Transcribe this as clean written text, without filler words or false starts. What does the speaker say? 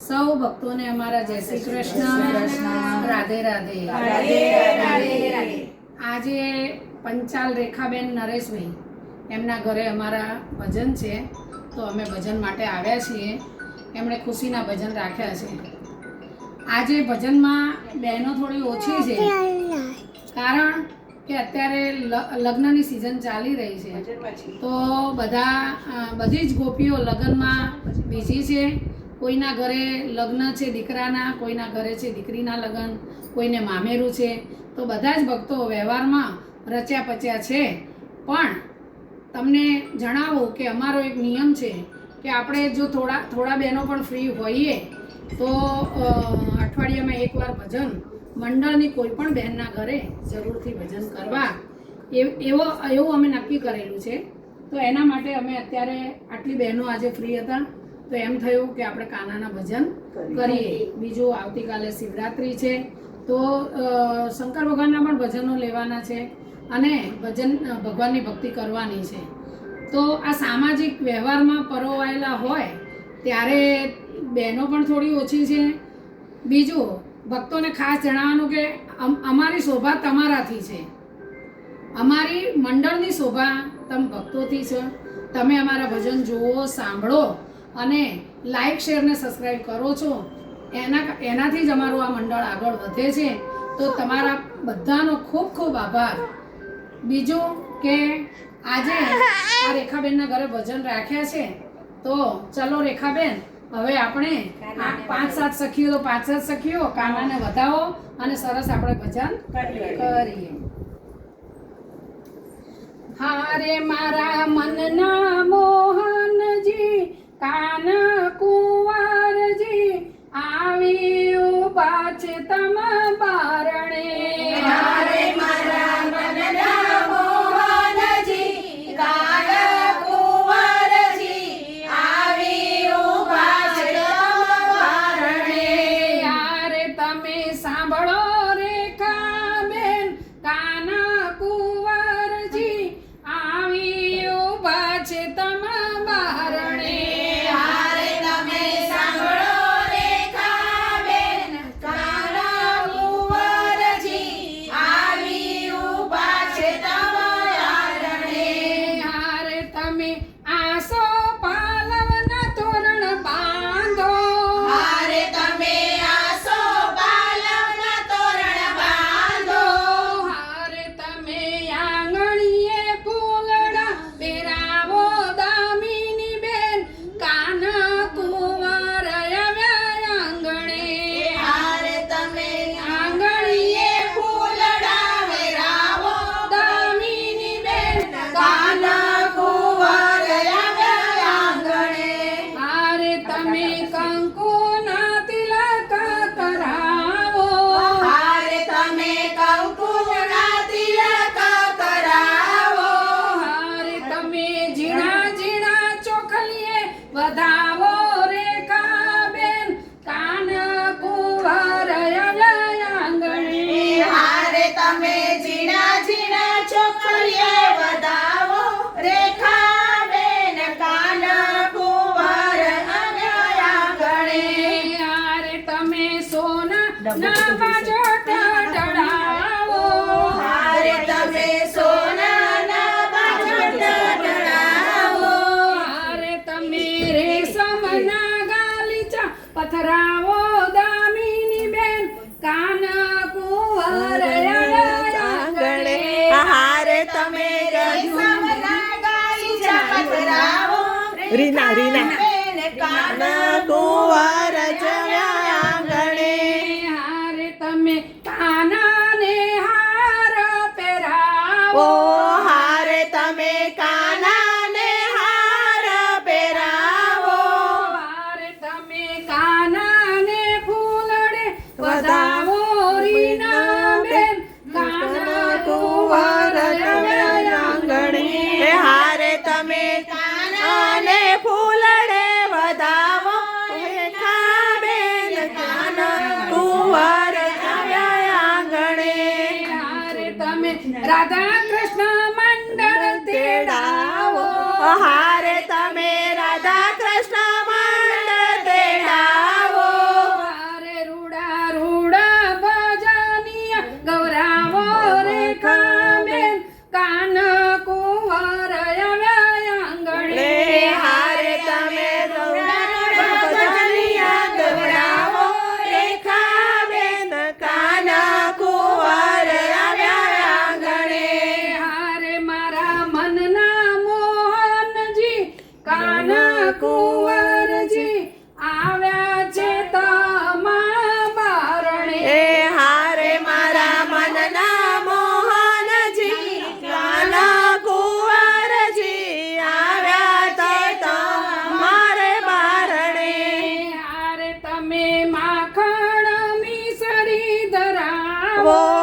સૌ ભક્તોને અમારા જય શ્રી કૃષ્ણ, રાધે રાધે. આજે પંચાલ રેખાબેન નરેશભાઈ એમના ઘરે અમારા ભજન છે, તો અમે ભજન માટે આવ્યા છીએ. એમણે ખુશીના ભજન રાખ્યા છે. આજે ભજનમાં બહેનો થોડી ઓછી છે, કારણ કે અત્યારે લગ્નની સિઝન ચાલી રહી છે, તો બધી જ ગોપીઓ લગ્નમાં બિઝી છે. કોઈના ઘરે લગ્ન છે દીકરાના, કોઈના ઘરે છે દીકરીના લગ્ન, કોઈને મામેરું છે, તો બધા જ ભક્તો વ્યવહારમાં રચ્યા પચ્યા છે. પણ તમને જણાવું કે અમારો એક નિયમ છે કે આપણે જો થોડા બહેનો પણ ફ્રી હોઈએ તો અઠવાડિયામાં એકવાર ભજન મંડળની કોઈ પણ બહેનના ઘરે જરૂરથી ભજન કરવા એવું અમે નક્કી કરેલું છે. તો એના માટે અમે અત્યારે આટલી બહેનો આજે ફ્રી હતા, તો એમ થયું કે આપણે કાનાના ભજન કરીએ. બીજું આવતીકાલે શિવરાત્રિ છે, તો શંકર ભગવાનના પણ ભજનો લેવાના છે અને ભગવાનની ભક્તિ કરવાની છે. તો આ સામાજિક વ્યવહારમાં પરોવાયેલા હોય ત્યારે બહેનો પણ થોડી ઓછી છે. બીજું ભક્તોને ખાસ જણાવવાનું કે અમારી શોભા તમારાથી છે, અમારી મંડળની શોભા તમે ભક્તોથી છે. તમે અમારા ભજન જુઓ, સાંભળો અને લાઈક, શેર ને સબસ્ક્રાઈબ કરો છો, એનાથી જ અમારું આ મંડળ આગળ વધે છે. તો તમારા બધાનો ખૂબ ખૂબ આભાર. બીજું કે આજે આ રેખાબેનના ઘરે ભજન રાખ્યા છે, તો ચલો રેખાબેન, હવે આપણે 5-7 સખીઓ તો 5-7 સખીઓ કાનાને વધાવો અને સરસ આપણે ભજન કરીએ. હારે મારા મનના મોહનજી, કાન કુંવરજી, આવી ઉભા છે તમ બારણે. હારે મારા મનના મોહનજી, કાન કુંવરજી, આવી ઉભા છે તમ બારણે. યારે તમે સાંભળો રેખાબેન, કાન કુંવરજી, આવી ઉભા છે તમ બારણે. હારે તમે સાંભળો રેખાબેન, કાન કુંવરજી, આવી ઉભા છે તમ બારણે. યારે તમે આસો પાલવના તોરણ બાંધો. હારે તમે આસો પાલવના તોરણ બાંધો. હારે તમે આંગણીએ ફૂલડા પહેરાવો દામિની બેન, કાન કુંવર આવ્યા આંગણે. હારે તમે આંગણીએ ફૂલડા વેરાવો દામિની બેન, કાન કુંવર આવ્યા આંગણે. હારે તમે કંકુના તિલક કરાવો. હારે તમે કંકુના તિલક કરાવો. હારે તમે ઝીણા ઝીણા ચોખલીએ વધાવો રેખાબેન, કાન કુંવર આવ્યા આંગણે. હારે તમે ઝીણા ઝીણા ચોખલીએ વધાવો રેખાબેન, કાન કુંવર આવ્યા આંગણે. યારે તમે સોના બાજોટ ઢળાવો. હારે તમે સોનાના બાજોટ ઢળાવો. યારે તમે રેશમના ગાલીચા પથરાવો દામિની બેન, કાન કુંવર આવ્યા આંગણે. હારે તમે રેશમના ગાલીચા પથરાવો રીના બેન, કાન કુંવર આવ્યા આંગણે. હારે તમે કાનાને હાર પહેરાવો. હારે તમે કાનાને હાર પહેરાવો. હારે તમે કાનાને ફૂલડે વધાવો રીના બેન, કાન કુંવર આવ્યા આંગણે. હારે તમે કાનાને ફૂલડે વધાવો રેખાબેન, કાન કુંવર આવ્યા આંગણે. હારે તમે રાધા કૃષ્ણ મંડળ તેડાવો. હારે તમે રાધા કૃષ્ણ મંડળ તેડાવો. વધાવો